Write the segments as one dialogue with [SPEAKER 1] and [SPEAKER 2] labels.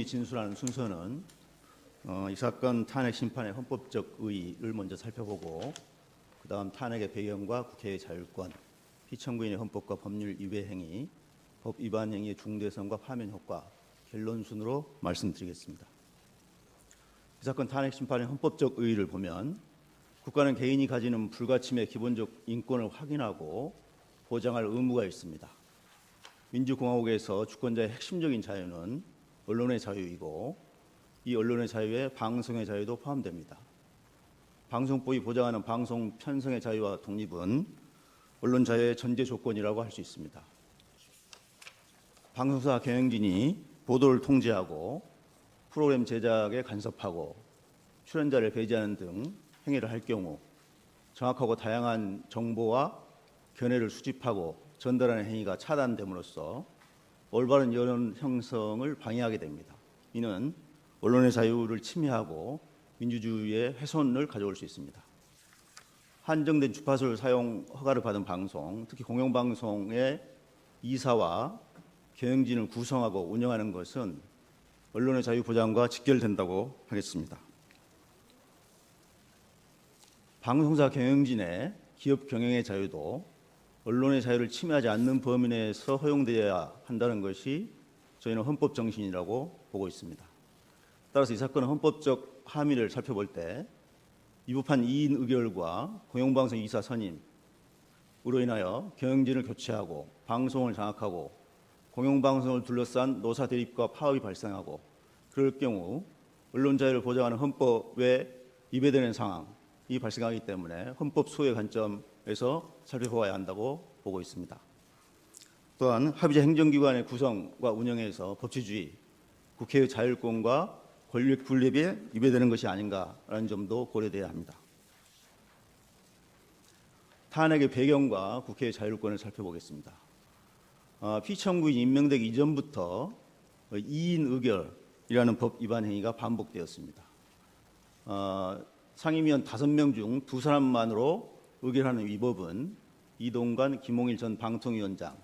[SPEAKER 1] 대통령이 진술하는 순서는 이 사건 탄핵 심판의 헌법적 의의를 먼저 살펴보고 그다음 탄핵의 배경과 국회의 자율권, 피청구인의 헌법과 법률 위배 행위, 법 위반 행위의 중대성과 파면 효과, 결론 순으로 말씀드리겠습니다. 이 사건 탄핵 심판의 헌법적 의의를 보면 국가는 개인이 가지는 불가침의 기본적 인권을 확인하고 보장할 의무가 있습니다. 민주공화국에서 주권자의 핵심적인 자유는 언론의 자유이고 이 언론의 자유에 방송의 자유도 포함됩니다. 방송법이 보장하는 방송 편성의 자유와 독립은 언론 자유의 전제 조건이라고 할 수 있습니다. 방송사 경영진이 보도를 통제하고 프로그램 제작에 간섭하고 출연자를 배제하는 등 행위를 할 경우 정확하고 다양한 정보와 견해를 수집하고 전달하는 행위가 차단됨으로써 올바른 여론 형성을 방해하게 됩니다. 이는 언론의 자유를 침해하고 민주주의의 훼손을 가져올 수 있습니다. 한정된 주파수를 사용 허가를 받은 방송, 특히 공영방송의 이사와 경영진을 구성하고 운영하는 것은 언론의 자유 보장과 직결된다고 하겠습니다. 방송사 경영진의 기업 경영의 자유도 언론의 자유를 침해하지 않는 범위 내에서 허용되어야 한다는 것이 저희는 헌법 정신이라고 보고 있습니다. 따라서 이 사건의 헌법적 함의를 살펴볼 때 위법한 이인 의결과 공영방송 이사 선임으로 인하여 경영진을 교체하고 방송을 장악하고 공영방송을 둘러싼 노사 대립과 파업이 발생하고 그럴 경우 언론 자유를 보장하는 헌법에 위배되는 상황이 발생하기 때문에 헌법 소의 관점에서 살펴보아야 한다고 보고 있습니다. 또한 합의제 행정기관의 구성과 운영에서 법치주의, 국회의 자율권과 권력 분립에 위배되는 것이 아닌가라는 점도 고려돼야 합니다. 탄핵의 배경과 국회의 자율권을 살펴보겠습니다. 피청구인이 임명되기 이전부터 이인 의결이라는 법 위반 행위가 반복되었습니다. 상임위원 5명 중 2사람만으로 의결하는 위법은 이동관, 김홍일 전 방통위원장,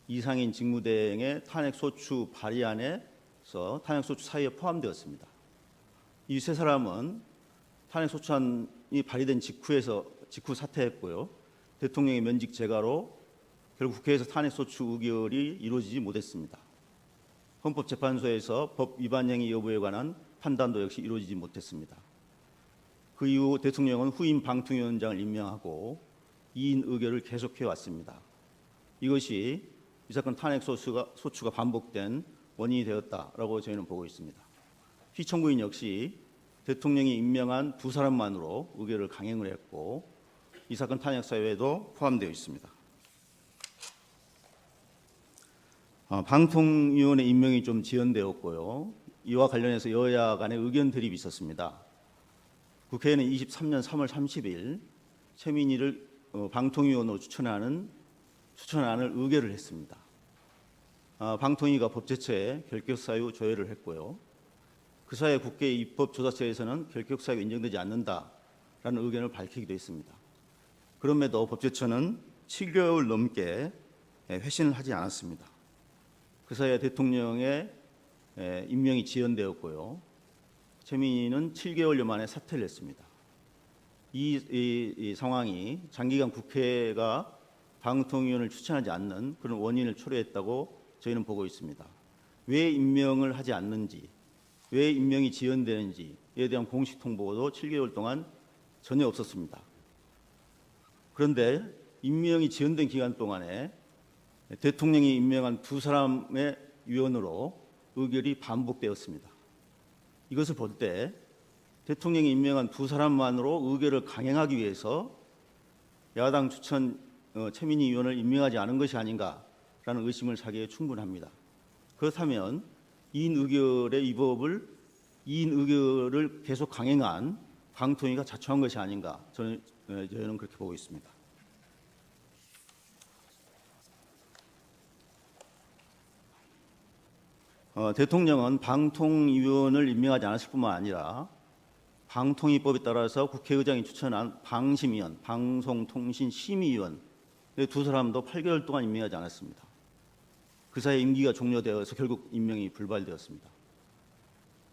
[SPEAKER 1] 이상인 직무대행의 탄핵소추 발의안에서 탄핵소추 사유에 포함되었습니다. 이 3사람은 탄핵소추안이 발의된 직후 사퇴했고요. 대통령의 면직 재가로 결국 국회에서 탄핵소추 의결이 이루어지지 못했습니다. 헌법재판소에서 법 위반 행위 여부에 관한 판단도 역시 이루어지지 못했습니다. 그 이후 대통령은 후임 방통위원장을 임명하고 이인 의결을 계속해 왔습니다. 이것이 이 사건 탄핵 소추가 반복된 원인이 되었다라고 저희는 보고 있습니다. 피청구인 역시 대통령이 임명한 2사람만으로 의결을 강행을 했고 이 사건 탄핵 사유에도 포함되어 있습니다. 방통위원회 임명이 좀 지연되었고요. 이와 관련해서 여야 간의 의견 대립이 있었습니다. 국회에는 23년 3월 30일 최민희를 방통위원으로 추천안을 의결을 했습니다. 방통위가 법제처에 결격사유 조회를 했고요. 그 사이에 국회 입법조사처에서는 결격사유가 인정되지 않는다라는 의견을 밝히기도 했습니다. 그럼에도 법제처는 7개월 넘게 회신을 하지 않았습니다. 그 사이에 대통령의 임명이 지연되었고요. 최민희는 7개월여 만에 사퇴를 했습니다. 이 상황이 장기간 국회가 방통위원을 추천하지 않는 그런 원인을 초래했다고 저희는 보고 있습니다. 왜 임명을 하지 않는지, 왜 임명이 지연되는지에 대한 공식 통보도 7개월 동안 전혀 없었습니다. 그런데 임명이 지연된 기간 동안에 대통령이 임명한 2사람의 위원으로 의결이 반복되었습니다. 이것을 볼 때 대통령이 임명한 2사람만으로 의결을 강행하기 위해서 야당 추천 최민희 의원을 임명하지 않은 것이 아닌가라는 의심을 사기에 충분합니다. 그렇다면 이인 의결을 계속 강행한 방통위가 자초한 것이 아닌가 저희는 그렇게 보고 있습니다. 대통령은 방통위원을 임명하지 않았을 뿐만 아니라 방통위법에 따라서 국회의장이 추천한 방심위원, 방송통신심의위원 2사람도 8개월 동안 임명하지 않았습니다. 그 사이 임기가 종료되어서 결국 임명이 불발되었습니다.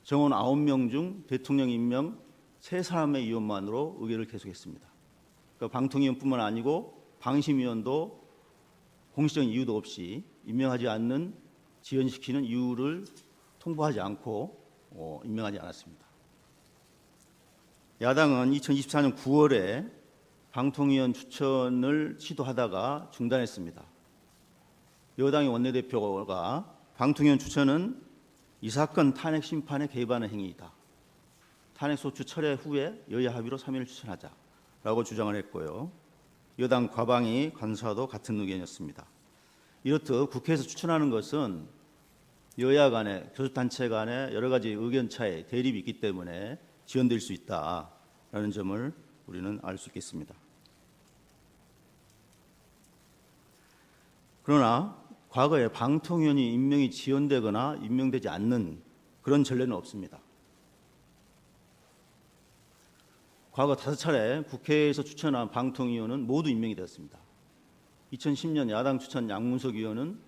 [SPEAKER 1] 정원 9명 중 대통령 임명 3사람의 위원만으로 의결을 계속했습니다. 그러니까 방통위원뿐만 아니고 방심위원도 공식적인 이유도 없이 임명하지 않는 지연시키는 이유를 통보하지 않고 임명하지 않았습니다. 야당은 2024년 9월에 방통위원 추천을 시도하다가 중단했습니다. 여당의 원내대표가 방통위원 추천은 이 사건 탄핵 심판에 개입하는 행위이다. 탄핵소추 철회 후에 여야 합의로 3인을 추천하자라고 주장을 했고요. 여당 과방위 간사도 같은 의견이었습니다. 이렇듯 국회에서 추천하는 것은 여야 간에 교섭단체 간에 여러 가지 의견 차이, 대립이 있기 때문에 지연될 수 있다라는 점을 우리는 알 수 있겠습니다. 그러나 과거에 방통위원이 임명이 지연되거나 임명되지 않는 그런 전례는 없습니다. 과거 5차례 국회에서 추천한 방통위원은 모두 임명이 되었습니다. 2010년 야당 추천 양문석 의원은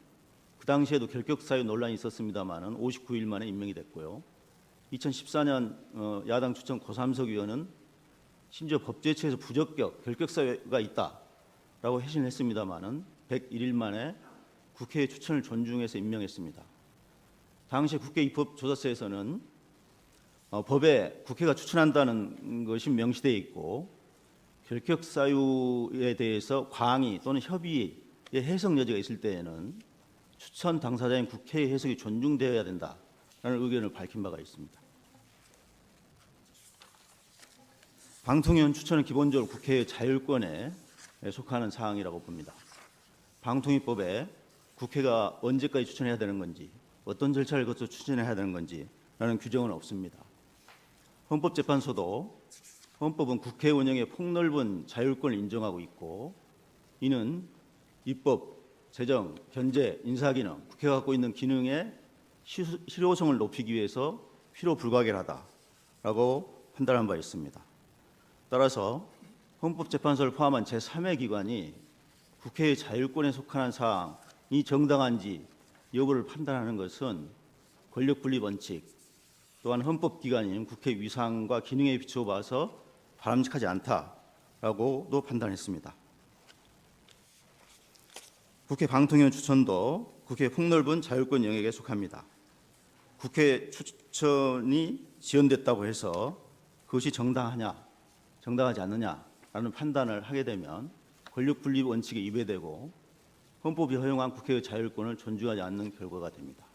[SPEAKER 1] 그 당시에도 결격 사유 논란이 있었습니다마는 59일 만에 임명이 됐고요. 2014년 야당 추천 고삼석 의원은 심지어 법제처에서 부적격, 결격 사유가 있다라고 회신을 했습니다마는 101일 만에 국회의 추천을 존중해서 임명했습니다. 당시 국회 입법조사서에서는 법에 국회가 추천한다는 것이 명시되어 있고 결격 사유에 대해서 광의 또는 협의의 해석 여지가 있을 때에는 추천 당사자인 국회의 해석이 존중되어야 된다라는 의견을 밝힌 바가 있습니다. 방통위원 추천은 기본적으로 국회의 자율권에 속하는 사항이라고 봅니다. 방통위법에 국회가 언제까지 추천해야 되는 건지, 어떤 절차를 거쳐 추천해야 되는 건지라는 규정은 없습니다. 헌법재판소도 헌법은 국회 운영의 폭넓은 자율권을 인정하고 있고 이는 입법, 재정, 견제, 인사기능, 국회가 갖고 있는 기능의 실효성을 높이기 위해서 필요 불가결하다라고 판단한 바 있습니다. 따라서 헌법재판소를 포함한 제3의 기관이 국회의 자율권에 속하는 사항이 정당한지 여부를 판단하는 것은 권력분립 원칙 또한 헌법기관인 국회 위상과 기능에 비추어 봐서 바람직하지 않다라고도 판단했습니다. 국회 방통위원 추천도 국회의 폭넓은 자율권 영역에 속합니다. 국회 추천이 지연됐다고 해서 그것이 정당하냐, 정당하지 않느냐라는 판단을 하게 되면 권력분립 원칙에 위배되고 헌법이 허용한 국회의 자율권을 존중하지 않는 결과가 됩니다.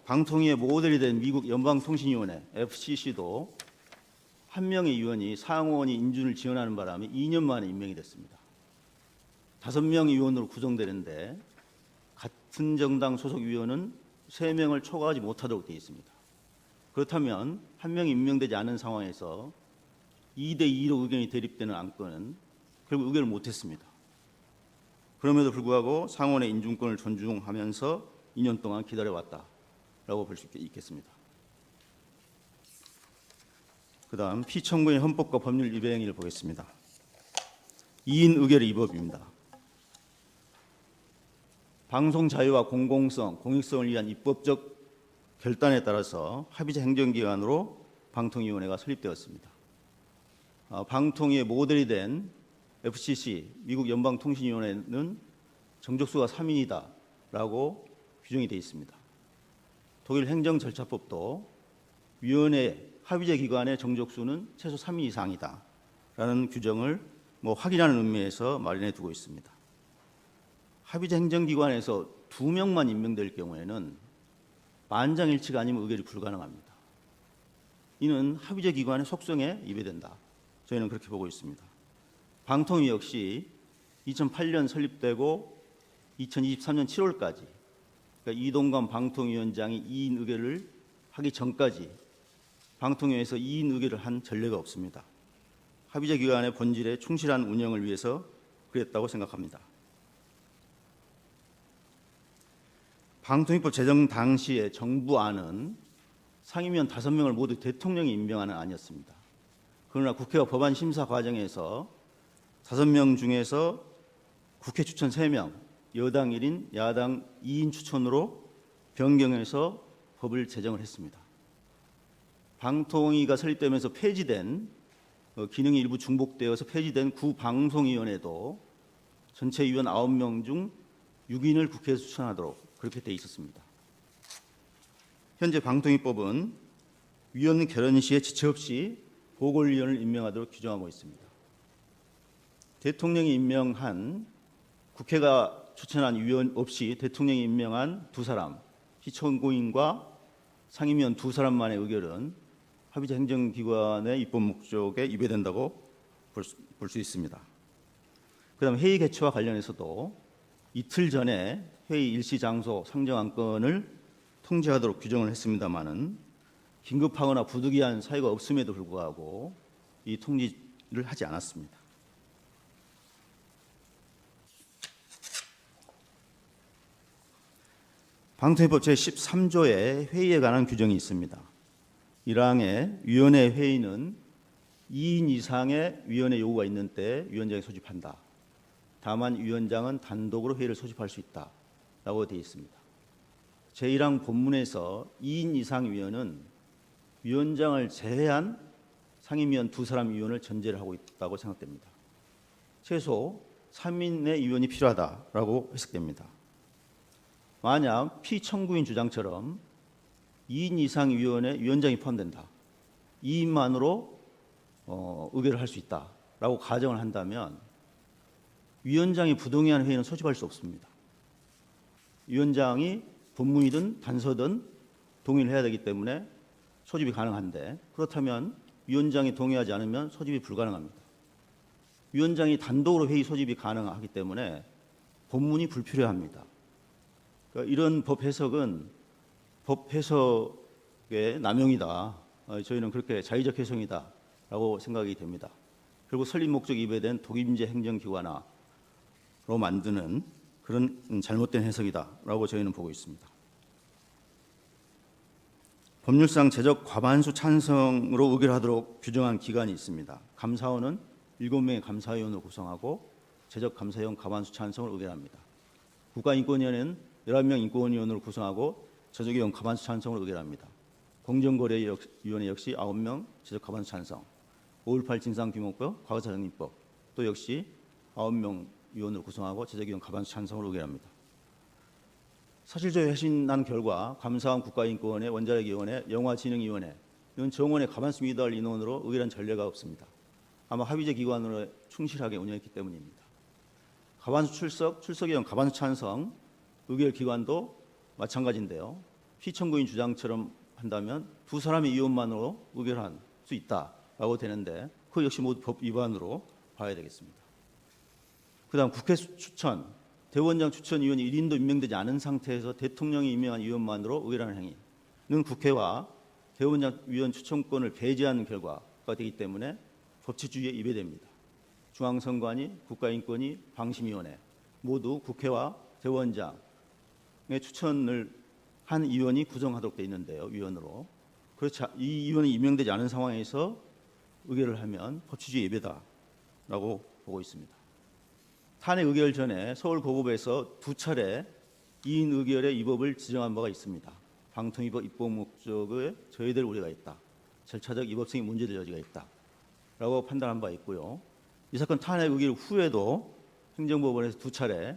[SPEAKER 1] 방통위의 모델이 된 미국 연방통신위원회 FCC도 한 명의 위원이 상원이 인준을 지원하는 바람에 2년 만에 임명이 됐습니다. 5명의 위원으로 구성되는데 같은 정당 소속 위원은 3명을 초과하지 못하도록 되어 있습니다. 그렇다면 한 명이 임명되지 않은 상황에서 2대2로 의견이 대립되는 안건은 결국 의결을 못했습니다. 그럼에도 불구하고 상원의 인준권을 존중하면서 2년 동안 기다려왔다라고 볼 수 있겠습니다. 그 다음 피청구인 헌법과 법률 위배 행위를 보겠습니다. 2인 의결의 위법입니다. 방송 자유와 공공성, 공익성을 위한 입법적 결단에 따라서 합의제 행정기관으로 방통위원회가 설립되었습니다. 방통위의 모델이 된 FCC, 미국 연방통신위원회는 정족수가 3인이다라고 규정이 되어 있습니다. 독일 행정절차법도 위원회 합의제 기관의 정족수는 최소 3인 이상이다라는 규정을 확인하는 의미에서 마련해 두고 있습니다. 합의제 행정기관에서 2명만 임명될 경우에는 만장일치가 아니면 의결이 불가능합니다. 이는 합의제 기관의 속성에 위배된다. 저희는 그렇게 보고 있습니다. 방통위 역시 2008년 설립되고 2023년 7월까지 그러니까 이동관 방통위원장이 2인 의결을 하기 전까지 방통위에서 2인 의결을 한 전례가 없습니다. 합의제 기관의 본질에 충실한 운영을 위해서 그랬다고 생각합니다. 방통위법 제정 당시의 정부안은 상임위원 5명을 모두 대통령이 임명하는 안이었습니다. 그러나 국회가 법안 심사 과정에서 5명 중에서 국회 추천 3명, 여당 1인, 야당 2인 추천으로 변경해서 법을 제정을 했습니다. 방통위가 설립되면서 폐지된 기능이 일부 중복되어서 폐지된 구방송위원회도 전체 위원 9명 중 6인을 국회에서 추천하도록 그렇게 돼 있었습니다. 현재 방통위법은 위원 결연 시에 지체 없이 보궐위원을 임명하도록 규정하고 있습니다. 대통령이 임명한 국회가 추천한 위원 없이 대통령이 임명한 두 사람, 피청구인과 상임위원 두 사람만의 의결은 합의제 행정기관의 입법 목적에 위배된다고 볼 수 있습니다. 그다음 회의 개최와 관련해서도 이틀 전에 회의 일시 장소 상정 안건을 통지하도록 규정을 했습니다마는 긴급하거나 부득이한 사유가 없음에도 불구하고 이 통지를 하지 않았습니다. 방통위법 제13조에 회의에 관한 규정이 있습니다. 1항에 위원회 회의는 2인 이상의 위원회 요구가 있는 때 위원장이 소집한다. 다만 위원장은 단독으로 회의를 소집할 수 있다라고 되어 있습니다. 제1항 본문에서 2인 이상 위원은 위원장을 제외한 상임위원 두 사람 위원을 전제를 하고 있다고 생각됩니다. 최소 3인의 위원이 필요하다라고 해석됩니다. 만약 피청구인 주장처럼 2인 이상 위원회 위원장이 포함된다. 2인만으로 의결을 할 수 있다라고 가정을 한다면 위원장이 부동의한 회의는 소집할 수 없습니다. 위원장이 본문이든 단서든 동의를 해야 되기 때문에 소집이 가능한데 그렇다면 위원장이 동의하지 않으면 소집이 불가능합니다. 위원장이 단독으로 회의 소집이 가능하기 때문에 본문이 불필요합니다. 그러니까 이런 법 해석은 법 해석의 남용이다. 저희는 그렇게 자의적 해석이다라고 생각이 됩니다. 그리고 설립 목적이 위배된 독임제 행정기관화로 만드는 그런 잘못된 해석이다라고 저희는 보고 있습니다. 법률상 제적 과반수 찬성으로 의결하도록 규정한 기관이 있습니다. 감사원은 7명의 감사위원을 구성하고 제적 감사위원 과반수 찬성을 의결합니다. 국가인권위원회는 11명 인권위원을 구성하고 제적위원 과반수 찬성을 의결합니다. 공정거래위원회 역시 9명 제적 과반수 찬성, 5.18 진상규명법, 과거사정리법 또 역시 9명 위원을 구성하고 제적위원 과반수 찬성을 의결합니다. 사실조회 회신한 결과 감사원 국가인권위원회, 원자력위원회, 영화진흥위원회 이건 정원의 과반수 미달 인원으로 의결한 전례가 없습니다. 아마 합의제 기관으로 충실하게 운영했기 때문입니다. 과반수 출석위원 과반수 찬성 의결 기관도 마찬가지인데요. 피청구인 주장처럼 한다면 두 사람의 위원만으로 의결할 수 있다라고 되는데 그 역시 모두 법 위반으로 봐야 되겠습니다. 그다음 국회 추천, 대원장 추천위원이 1인도 임명되지 않은 상태에서 대통령이 임명한 위원만으로 의결하는 행위는 국회와 대원장 위원 추천권을 배제하는 결과가 되기 때문에 법치주의에 위배됩니다. 중앙선관위, 국가인권위, 방심위원회 모두 국회와 대원장의 추천을 한 위원이 구성하도록 되어 있는데요. 위원으로. 그렇지 이 위원이 임명되지 않은 상황에서 의결을 하면 법치주의 예배다라고 보고 있습니다. 탄핵 의결 전에 서울고법에서 두 차례 2인 의결의 위법을 지정한 바가 있습니다. 방통위법 입법 목적에 저해될 우려가 있다. 절차적 위법성이 문제될 여지가 있다라고 판단한 바 있고요. 이 사건 탄핵 의결 후에도 행정법원에서 두 차례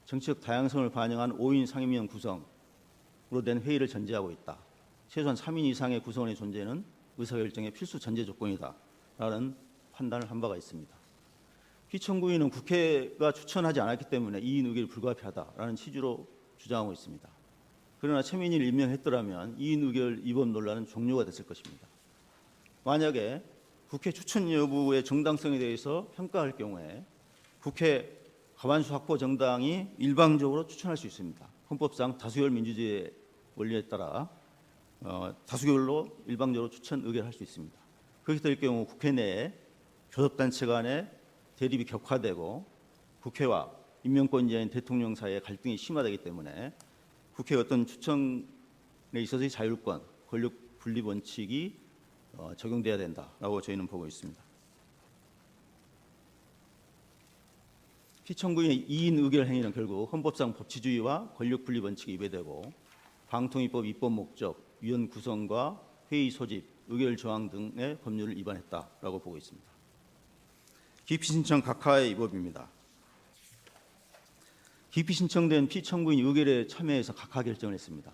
[SPEAKER 1] 정치적 다양성을 반영한 5인 상임위원 구성으로 된 회의를 전제하고 있다. 최소한 3인 이상의 구성원의 존재는 의사결정의 필수 전제 조건이다라는 판단을 한 바가 있습니다. 피청구인은 국회가 추천하지 않았기 때문에 2인 의결이 불가피하다라는 취지로 주장하고 있습니다. 그러나 최민희를 임명했더라면 2인 의결 위법 논란은 종료가 됐을 것입니다. 만약에 국회 추천 여부의 정당성에 대해서 평가할 경우에 국회 과반수 확보 정당이 일방적으로 추천할 수 있습니다. 헌법상 다수결 민주주의의 원리에 따라 다수결로 일방적으로 추천 의결할 수 있습니다. 그렇게 될 경우 국회 내에 교섭단체 간의 대립이 격화되고 국회와 임명권자인 대통령 사이의 갈등이 심화되기 때문에 국회의 어떤 추천에 있어서의 자율권, 권력 분립 원칙이 적용돼야 된다라고 저희는 보고 있습니다. 피청구인의 2인 의결 행위는 결국 헌법상 법치주의와 권력 분립 원칙이 위배되고 방통위법 입법 목적, 위원 구성과 회의 소집, 의결 조항 등의 법률을 위반했다라고 보고 있습니다. 기피 신청 각하의 위법입니다. 기피 신청된 피청구인 의결에 참여해서 각하 결정을 했습니다.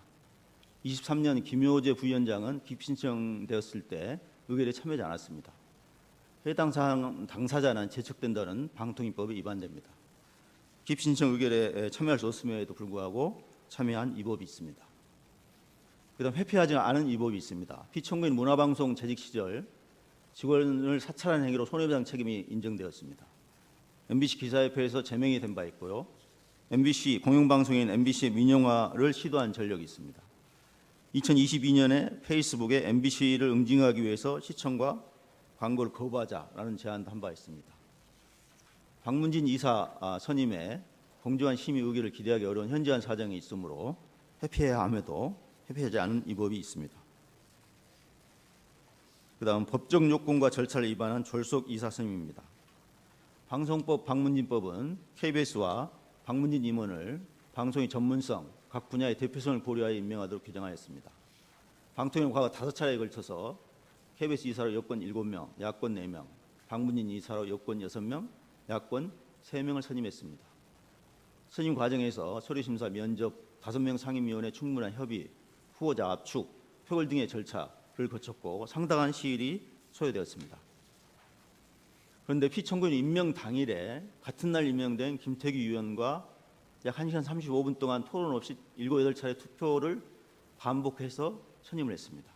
[SPEAKER 1] 23년 김효재 부위원장은 기피 신청되었을 때 의결에 참여하지 않았습니다. 해당 사항 당사자는 제척된다는 방통위법에 위반됩니다. 기피 신청 의결에 참여할 수 없음에도 불구하고 참여한 위법이 있습니다. 그다음 회피하지 않은 위법이 있습니다. 피청구인 문화방송 재직 시절 직원을 사찰한 행위로 손해배상 책임이 인정되었습니다. MBC 기사협회에서 제명이 된 바 있고요. MBC 공영방송인 MBC의 민영화를 시도한 전력이 있습니다. 2022년에 페이스북에 MBC를 응징하기 위해서 시청과 광고를 거부하자라는 제안도 한 바 있습니다. 박문진 이사 선임에 공정한 심의 의결을 기대하기 어려운 현저한 사정이 있으므로 회피해야 함에도 회피하지 않은 위법이 있습니다. 그다음 법적 요건과 절차를 위반한 졸속 이사 선임입니다. 방송법 방문진법은 KBS와 박문진 임원을 방송의 전문성, 각 분야의 대표성을 고려하여 임명하도록 규정하였습니다. 방통위는 과거 5차례에 걸쳐서 KBS 이사로 여권 7명, 야권 4명, 박문진 이사로 여권 6명, 야권 3명을 선임했습니다. 선임 과정에서 서류심사, 면접, 5명 상임위원회 충분한 협의, 후보자 압축, 표결 등의 절차를 거쳤고 상당한 시일이 소요되었습니다. 그런데 피청구인 임명 당일에 같은 날 임명된 김태규 의원과 약 1시간 35분 동안 토론 없이 7, 8차례 투표를 반복해서 선임을 했습니다.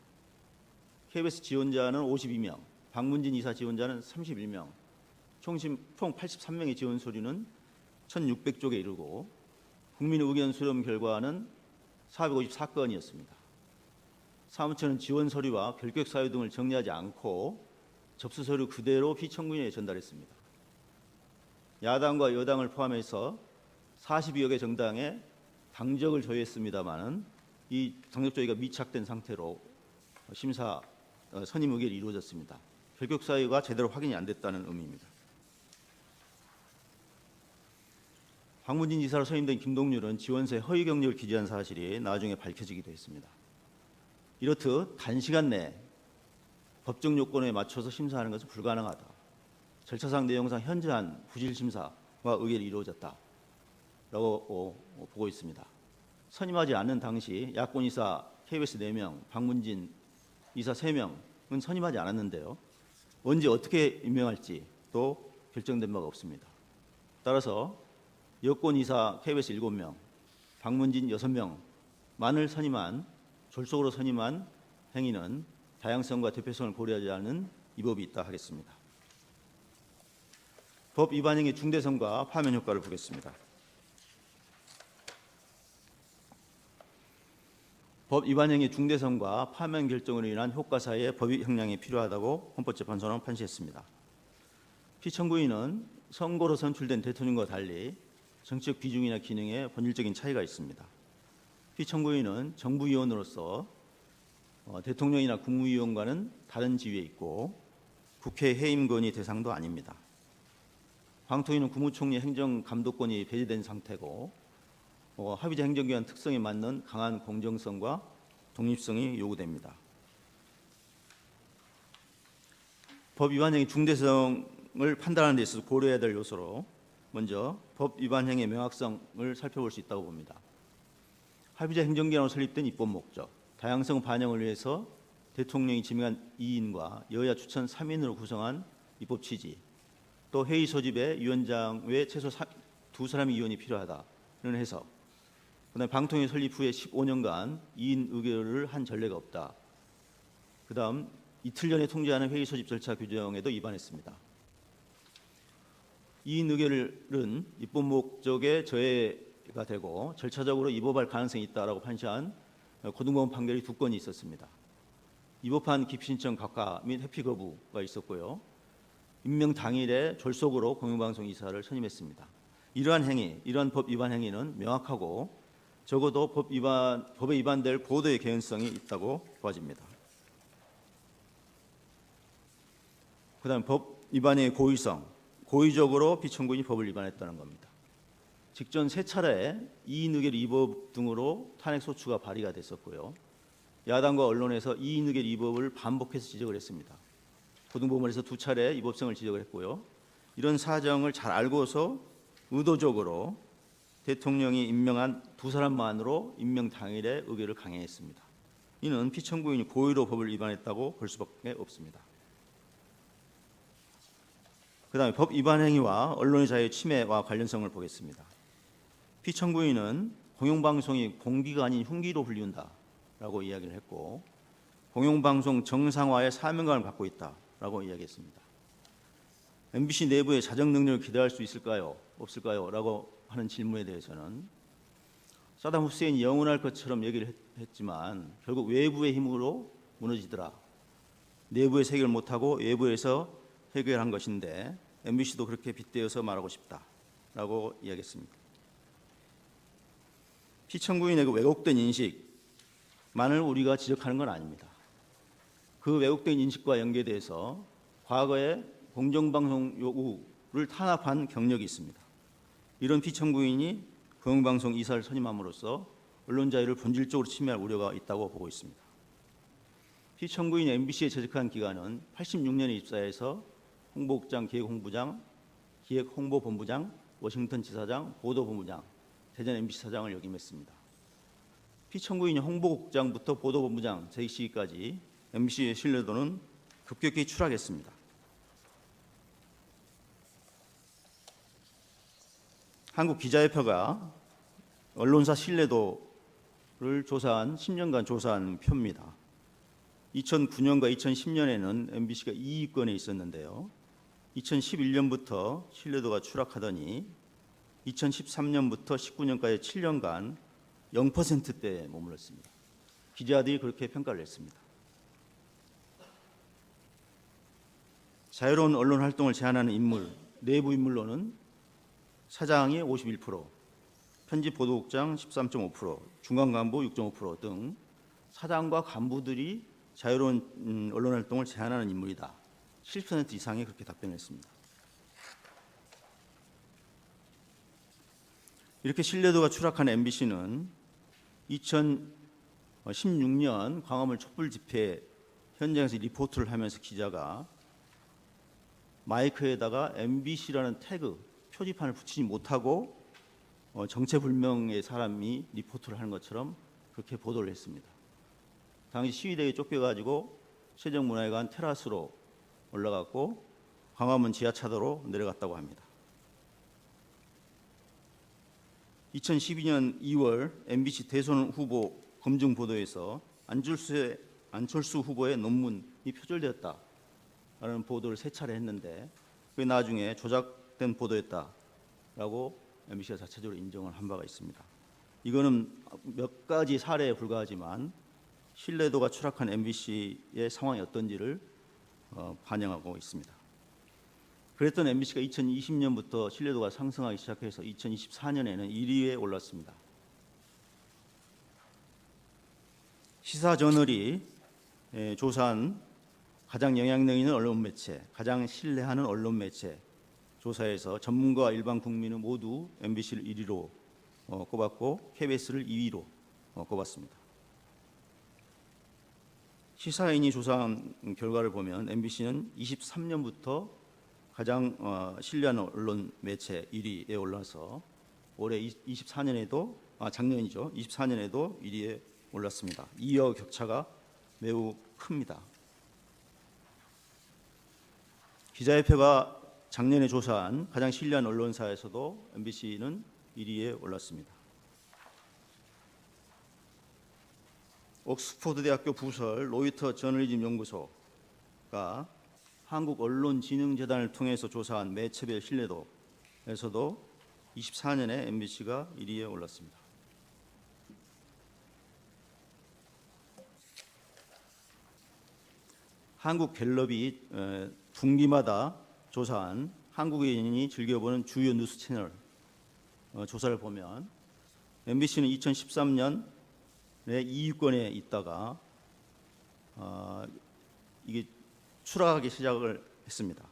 [SPEAKER 1] KBS 지원자는 52명, 박문진 이사 지원자는 31명, 총 83명의 지원 서류는 1,600쪽에 이르고 국민 의견 수렴 결과는 454건이었습니다. 사무처는 지원 서류와 결격 사유 등을 정리하지 않고 접수 서류 그대로 피청구인에 전달했습니다. 야당과 여당을 포함해서 42여 개 정당에 당적을 조회했습니다마는 이 당적 조회가 미착된 상태로 심사 선임 의결이 이루어졌습니다. 결격 사유가 제대로 확인이 안 됐다는 의미입니다. 박문진 이사로 선임된 김동률은 지원서에 허위 경력을 기재한 사실이 나중에 밝혀지기도 했습니다. 이렇듯 단시간 내에 법적 요건에 맞춰서 심사하는 것은 불가능하다. 절차상 내용상 현저한 부실 심사와 의결이 이루어졌다라고 보고 있습니다. 선임하지 않는 당시 야권 이사 KBS 4명, 박문진 이사 3명은 선임하지 않았는데요. 언제 어떻게 임명할지 또 결정된 바가 없습니다. 따라서 여권 이사 KBS 7명, 박문진 6명만을 졸속으로 선임한 행위는 다양성과 대표성을 고려하지 않은 위법이 있다 하겠습니다. 법 위반 행위 중대성과 파면 효과를 보겠습니다. 법 위반 행위 중대성과 파면 결정으로 인한 효과 사이에 법의 형량이 필요하다고 헌법재판소는 판시했습니다. 피청구인은 선거로 선출된 대통령과 달리 정치적 비중이나 기능에 본질적인 차이가 있습니다. 피청구인은 정부위원으로서 대통령이나 국무위원과는 다른 지위에 있고 국회 해임건의 대상도 아닙니다. 방통위는 국무총리 행정감독권이 배제된 상태고 합의제 행정기관 특성에 맞는 강한 공정성과 독립성이 요구됩니다. 법 위반 행위 중대성을 판단하는 데 있어서 고려해야 될 요소로 먼저 법 위반 행위의 명확성을 살펴볼 수 있다고 봅니다. 합의제 행정기관으로 설립된 입법 목적, 다양성 반영을 위해서 대통령이 지명한 2인과 여야 추천 3인으로 구성한 입법 취지, 또 회의 소집에 위원장 외 최소 2사람의 위원이 필요하다는 해석, 그다음에 방통위 설립 후에 15년간 2인 의결을 한 전례가 없다. 그다음 이틀 전에 통지하는 회의 소집 절차 규정에도 위반했습니다. 2인 의결은 입법 목적에 저해가 되고 절차적으로 위법할 가능성이 있다라고 판시한 고등법원 판결이 2건이 있었습니다. 위법한 기피 신청 각하 및 회피 거부가 있었고요. 임명 당일에 졸속으로 공영방송 이사를 선임했습니다. 이러한 법 위반 행위는 명확하고 적어도 법에 위반될 고도의 개연성이 있다고 보아집니다. 그다음 법 위반의 고의성, 고의적으로 피청구인이 법을 위반했다는 겁니다. 직전 3차례 이인의결 위법 등으로 탄핵 소추가 발의가 됐었고요. 야당과 언론에서 이인의결 위법을 반복해서 지적을 했습니다. 고등법원에서 2차례 위법성을 지적을 했고요. 이런 사정을 잘 알고서 의도적으로 대통령이 임명한 2사람만으로 임명 당일에 의결을 강행했습니다. 이는 피청구인이 고의로 법을 위반했다고 볼 수밖에 없습니다. 그다음에 법 위반 행위와 언론의 자유 침해와 관련성을 보겠습니다. 피청구인은 공영방송이 공기가 아닌 흉기로 불리운다라고 이야기를 했고, 공영방송 정상화의 사명감을 갖고 있다라고 이야기했습니다. MBC 내부의 자정 능력을 기대할 수 있을까요? 없을까요? 라고 하는 질문에 대해서는 사담 후세인이 영원할 것처럼 얘기를 했지만 결국 외부의 힘으로 무너지더라. 내부에서 해결 못하고 외부에서 해결한 것인데 MBC도 그렇게 빗대어서 말하고 싶다라고 이야기했습니다. 피청구인의 그 왜곡된 인식만을 우리가 지적하는 건 아닙니다. 그 왜곡된 인식과 연계돼서 과거에 공정방송 요구를 탄압한 경력이 있습니다. 이런 피청구인이 공영방송 이사를 선임함으로써 언론 자유를 본질적으로 침해할 우려가 있다고 보고 있습니다. 피청구인 MBC에 재직한 기간은 86년에 입사해서 홍보국장, 기획홍보장, 기획홍보본부장, 워싱턴 지사장, 보도본부장, 대전 MBC 사장을 역임했습니다. 피청구인이 홍보국장부터 보도본부장 재직시기까지 MBC의 신뢰도는 급격히 추락했습니다. 한국기자협회가 언론사 신뢰도를 조사한 10년간 조사한 표입니다. 2009년과 2010년에는 MBC가 2위권에 있었는데요. 2011년부터 신뢰도가 추락하더니 2013년부터 19년까지 7년간 0%대에 머물렀습니다. 기자들이 그렇게 평가를 했습니다. 자유로운 언론 활동을 제한하는 인물, 내부 인물로는 사장이 51%, 편집 보도국장 13.5%, 중간 간부 6.5% 등 사장과 간부들이 자유로운 언론 활동을 제한하는 인물이다. 7% 이상이 그렇게 답변했습니다. 이렇게 신뢰도가 추락한 MBC는 2016년 광화문 촛불 집회 현장에서 리포트를 하면서 기자가 마이크에다가 MBC라는 태그, 표지판을 붙이지 못하고 정체불명의 사람이 리포트를 하는 것처럼 그렇게 보도를 했습니다. 당시 시위대에 쫓겨가지고 세종문화회관 테라스로 올라갔고 광화문 지하차도로 내려갔다고 합니다. 2012년 2월 MBC 대선 후보 검증 보도에서 안철수 후보의 논문이 표절되었다라는 보도를 3차례 했는데 그게 나중에 조작된 보도였다라고 MBC가 자체적으로 인정을 한 바가 있습니다. 이거는 몇 가지 사례에 불과하지만 신뢰도가 추락한 MBC의 상황이 어떤지를 반영하고 있습니다. 그랬던 MBC가 2020년부터 신뢰도가 상승하기 시작해서 2024년에는 1위에 올랐습니다. 시사저널이 조사한 가장 영향력 있는 언론 매체, 가장 신뢰하는 언론 매체 조사에서 전문가와 일반 국민은 모두 MBC를 1위로 꼽았고 KBS를 2위로 꼽았습니다. 시사인이 조사한 결과를 보면 MBC는 23년부터 가장 신뢰하는 언론 매체 1위에 올라서 올해 24년에도 작년이죠. 24년에도 1위에 올랐습니다. 이어 격차가 매우 큽니다. 기자협회가 작년에 조사한 가장 신뢰한 언론사에서도 MBC는 1위에 올랐습니다. 옥스퍼드 대학교 부설 로이터 저널리즘 연구소가 한국언론진흥재단을 통해서 조사한 매체별 신뢰도에서도 24년에 MBC가 1위에 올랐습니다. 한국갤럽이 분기마다 조사한 한국인이 즐겨보는 주요 뉴스 채널 조사를 보면 MBC는 2013년에 2위권에 있다가 이게 추락하기 시작을 했습니다.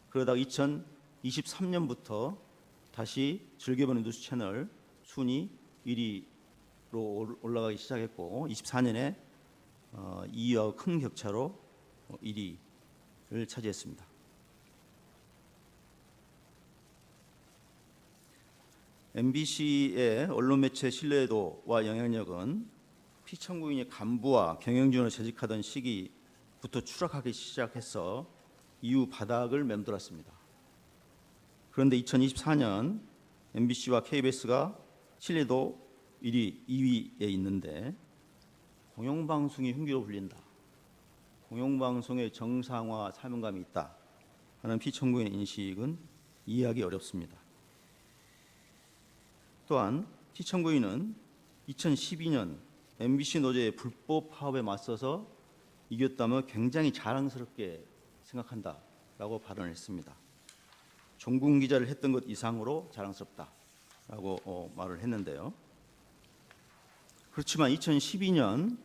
[SPEAKER 1] 그러다가 2023년부터 다시 즐겨보는 뉴스 채널 순위 1위로 올라가기 시작했고 24년에 2위와 큰 격차로 1위를 차지했습니다. MBC의 언론 매체 신뢰도와 영향력은 피청구인이 간부와 경영진으로 재직하던 시기부터 추락하기 시작해서 이후 바닥을 맴돌았습니다. 그런데 2024년 MBC와 KBS가 신뢰도 1위, 2위에 있는데 공영방송이 흉기로 불린다. 공영방송의 정상화 사명감이 있다 하는 피청구인의 인식은 이해하기 어렵습니다. 또한 피청구인은 2012년 MBC 노조의 불법 파업에 맞서서 이겼다며 굉장히 자랑스럽게 생각한다라고 발언을 했습니다. 종군 기자를 했던 것 이상으로 자랑스럽다라고 말을 했는데요. 그렇지만 2012년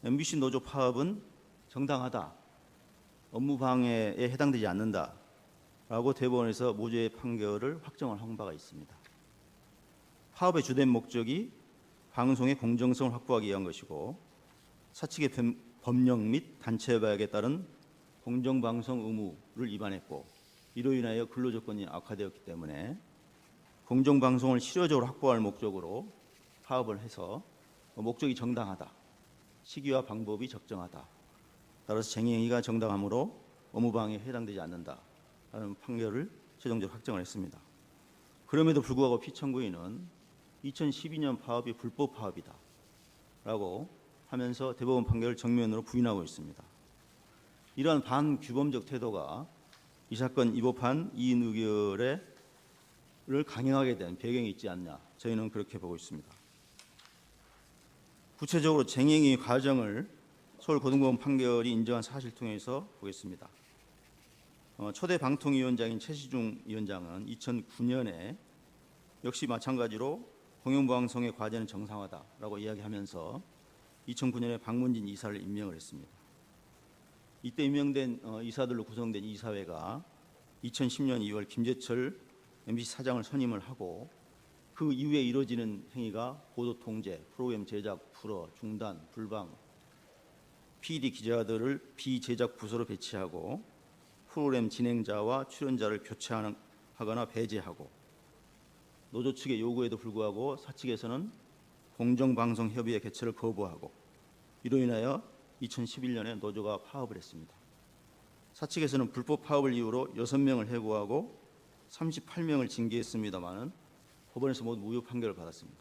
[SPEAKER 1] MBC 노조 파업은 정당하다, 업무 방해에 해당되지 않는다라고 대법원에서 무죄의 판결을 확정을 한 바가 있습니다. 파업의 주된 목적이 방송의 공정성을 확보하기 위한 것이고 사측의 법령 및 단체 협약에 따른 공정방송 의무를 위반했고 이로 인하여 근로조건이 악화되었기 때문에 공정방송을 실효적으로 확보할 목적으로 파업을 해서 목적이 정당하다, 시기와 방법이 적정하다, 따라서 쟁행위가 정당하므로 업무방해에 해당되지 않는다라는 판결을 최종적으로 확정을 했습니다. 그럼에도 불구하고 피청구인은 2012년 파업이 불법 파업이다 라고 하면서 대법원 판결을 정면으로 부인하고 있습니다. 이러한 반규범적 태도가 이 사건 입법한 이인 의결을 강행하게 된 배경이 있지 않냐, 저희는 그렇게 보고 있습니다. 구체적으로 쟁행위 과정을 서울고등법원 판결이 인정한 사실 통해서 보겠습니다. 초대 방통위원장인 최시중 위원장은 2009년에 역시 마찬가지로 공영방송의 과제는 정상화다라고 이야기하면서 2009년에 박문진 이사를 임명을 했습니다. 이때 임명된 이사들로 구성된 이사회가 2010년 2월 김재철 MBC 사장을 선임을 하고 그 이후에 이루어지는 행위가 보도 통제, 프로그램 제작, 불허, 중단, 불방, PD 기자들을 비제작 부서로 배치하고 프로그램 진행자와 출연자를 교체하거나 배제하고 노조 측의 요구에도 불구하고 사측에서는 공정방송협의회 개최를 거부하고 이로 인하여 2011년에 노조가 파업을 했습니다. 사측에서는 불법 파업을 이유로 6명을 해고하고 38명을 징계했습니다마는 법원에서 모두 무효 판결을 받았습니다.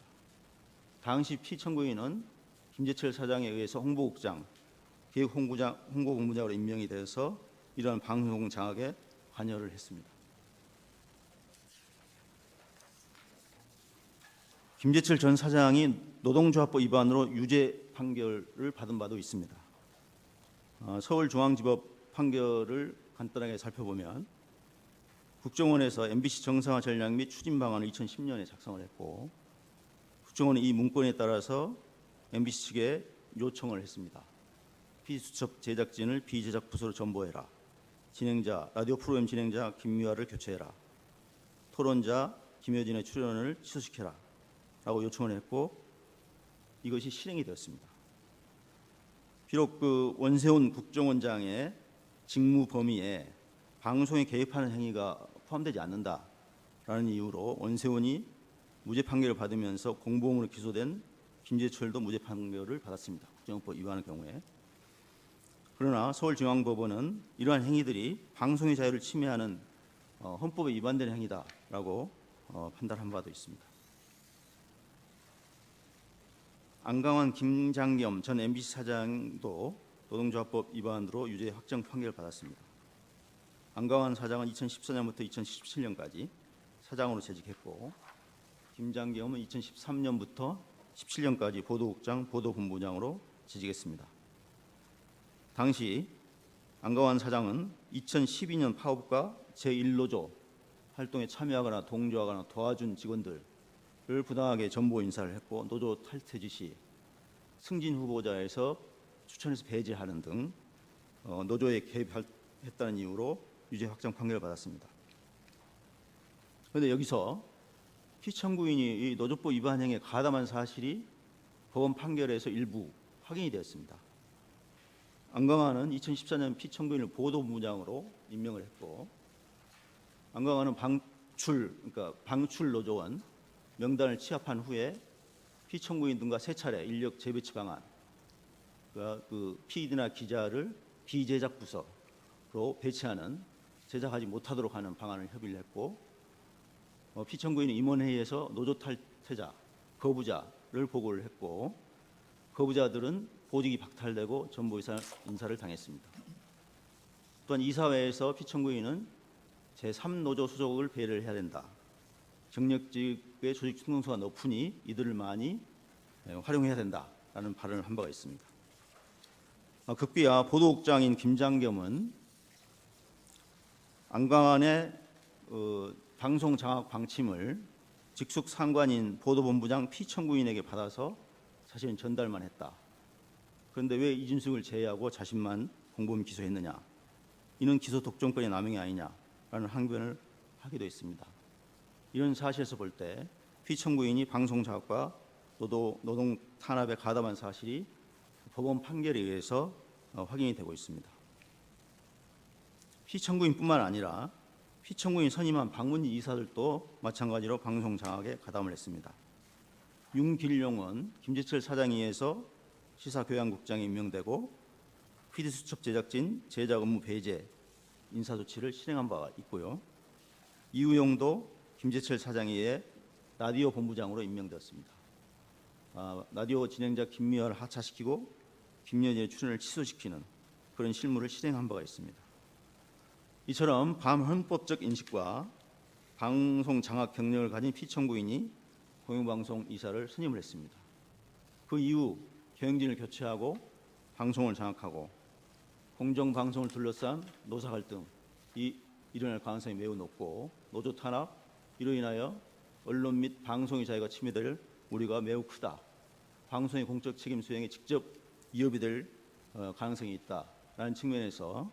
[SPEAKER 1] 당시 피청구인은 김재철 사장에 의해서 홍보국장, 기획홍보본부장으로 임명이 되어서 이러한 방송 장악에 관여를 했습니다. 김재철 전 사장이 노동조합법 위반으로 유죄 판결을 받은 바도 있습니다. 서울중앙지법 판결을 간단하게 살펴보면 국정원에서 MBC 정상화 전략 및 추진 방안을 2010년에 작성을 했고 국정원은 이 문건에 따라서 MBC 측에 요청을 했습니다. 피수첩 제작진을 비제작 부서로 전보해라. 진행자, 라디오 프로그램 진행자 김미화를 교체해라. 토론자 김효진의 출연을 취소시켜라. 라고 요청을 했고 이것이 실행이 되었습니다. 비록 그 원세훈 국정원장의 직무 범위에 방송에 개입하는 행위가 포함되지 않는다라는 이유로 원세훈이 무죄 판결을 받으면서 공범으로 기소된 김재철도 무죄 판결을 받았습니다. 국정원법 위반의 경우에. 그러나 서울중앙법원은 이러한 행위들이 방송의 자유를 침해하는 헌법에 위반되는 행위다라고 판단한 바도 있습니다. 안강환 김장겸 전 MBC 사장도 노동조합법 위반으로 유죄 확정 판결을 받았습니다. 안강환 사장은 2014년부터 2017년까지 사장으로 재직했고 김장겸은 2013년부터 17년까지 보도국장, 보도본부장으로 재직했습니다. 당시 안강환 사장은 2012년 파업과 제1노조 활동에 참여하거나 동조하거나 도와준 직원들을 부당하게 전보 인사를 했고 노조 탈퇴 지시, 승진 후보자에서 추천해서 배제하는 등 노조에 개입했다는 이유로 유죄 확정 판결을 받았습니다. 그런데 여기서 피청구인이 이 노조법 위반 행위에 가담한 사실이 법원 판결에서 일부 확인이 되었습니다. 안광화는 2014년 피청구인을 보도본부장으로 임명을 했고, 안광화는 방출 노조원 명단을 취합한 후에 피청구인 등과 세 차례 인력 재배치 방안, 그 PD나 기자를 비제작 부서로 배치하는 제작하지 못하도록 하는 방안을 협의를 했고, 피청구인은 임원회의에서 노조 탈퇴자, 거부자를 보고를 했고, 거부자들은 보직이 박탈되고 전보 인사를 당했습니다. 또한 이사회에서 피청구인은 제3노조 소속을 배려를 해야 된다. 경력직의 조직 충성도가 높으니 이들을 많이 활용해야 된다라는 발언을 한 바가 있습니다. 극비야 보도국장인 김장겸은 안광환의 방송 장악 방침을 직속 상관인 보도본부장 피청구인에게 받아서 사실은 전달만 했다. 그런데 왜 이준석을 제외하고 자신만 공범 기소했느냐? 이는 기소 독점권의 남용이 아니냐라는 항변을 하기도 했습니다. 이런 사실에서 볼 때 피청구인이 방송 장악과 노동 탄압에 가담한 사실이 법원 판결에 의해서 확인이 되고 있습니다. 피청구인뿐만 아니라 피청구인 선임한 방문지 이사들도 마찬가지로 방송 장악에 가담을 했습니다. 윤길용은 김재철 사장에 의해서 시사교양국장에 임명되고 PD수첩 제작진 제작 업무 배제 인사조치를 실행한 바가 있고요. 이우용도 김재철 사장에 의해 라디오 본부장으로 임명되었습니다. 라디오 진행자 김미화를 하차시키고 김여진의 출연을 취소시키는 그런 실무를 실행한 바가 있습니다. 이처럼 반헌법적 인식과 방송 장악 경력을 가진 피청구인이 공영방송 이사를 선임을 했습니다. 그 이후 경영진을 교체하고 방송을 장악하고 공정방송을 둘러싼 노사 갈등이 일어날 가능성이 매우 높고 노조 탄압, 이로 인하여 언론 및 방송의 자유가 침해될 우려가 매우 크다. 방송의 공적 책임 수행에 직접 위협이 될 가능성이 있다라는 측면에서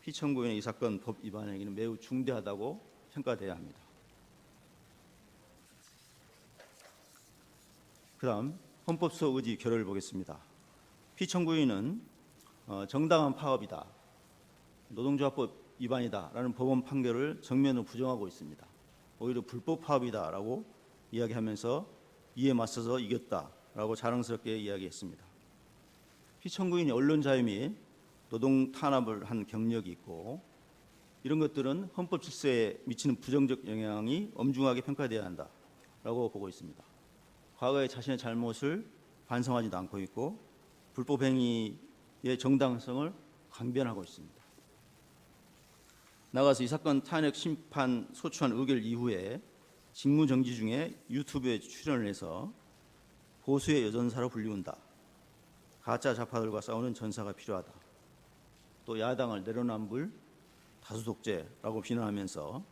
[SPEAKER 1] 피청구인의 이 사건 법 위반 행위는 매우 중대하다고 평가돼야 합니다. 그다음 헌법소 의지 결의를 보겠습니다. 피청구인은 정당한 파업이다, 노동조합법 위반이다라는 법원 판결을 정면으로 부정하고 있습니다. 오히려 불법 파업이다라고 이야기하면서 이에 맞서서 이겼다라고 자랑스럽게 이야기했습니다. 피청구인이 언론 자유 및 노동 탄압을 한 경력이 있고 이런 것들은 헌법 질서에 미치는 부정적 영향이 엄중하게 평가돼야 한다라고 보고 있습니다. 과거의 자신의 잘못을 반성하지도 않고 있고 불법 행위의 정당성을 강변하고 있습니다. 나가서 이 사건 탄핵 심판 소추안 의결 이후에 직무정지 중에 유튜브에 출연을 해서 보수의 여전사로 불리운다. 가짜 좌파들과 싸우는 전사가 필요하다. 또 야당을 내로남불 다수 독재라고 비난하면서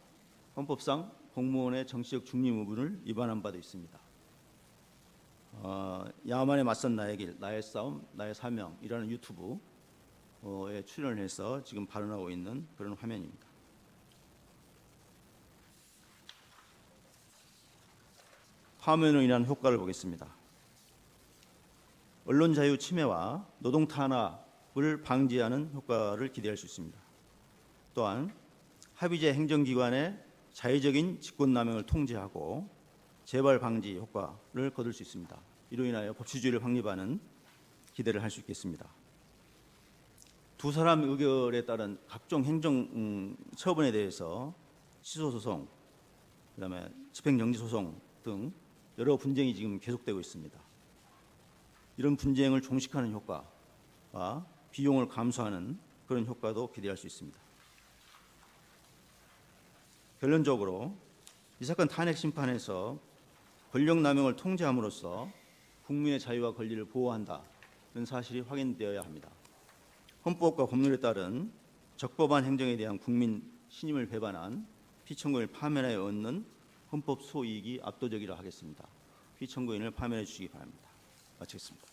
[SPEAKER 1] 헌법상 공무원의 정치적 중립 의무를 위반한 바도 있습니다. 야만에 맞선 나의 길, 나의 싸움, 나의 사명이라는 유튜브에 출연을 해서 지금 발언하고 있는 그런 화면입니다. 파면으로 인한 효과를 보겠습니다. 언론 자유 침해와 노동 탄압을 방지하는 효과를 기대할 수 있습니다. 또한 합의제 행정기관의 자의적인 직권남용을 통제하고 재발 방지 효과를 거둘 수 있습니다. 이로 인하여 법치주의를 확립하는 기대를 할 수 있겠습니다. 두 사람 의결에 따른 각종 행정 처분에 대해서 취소소송, 그다음에 집행정지소송 등 여러 분쟁이 지금 계속되고 있습니다. 이런 분쟁을 종식하는 효과와 비용을 감소하는 그런 효과도 기대할 수 있습니다. 결론적으로 이 사건 탄핵 심판에서 권력 남용을 통제함으로써 국민의 자유와 권리를 보호한다는 사실이 확인되어야 합니다. 헌법과 법률에 따른 적법한 행정에 대한 국민 신임을 배반한 피청구인을 파면하여 얻는 헌법 소이익이 압도적이라 하겠습니다. 피청구인을 파면해 주시기 바랍니다. 마치겠습니다.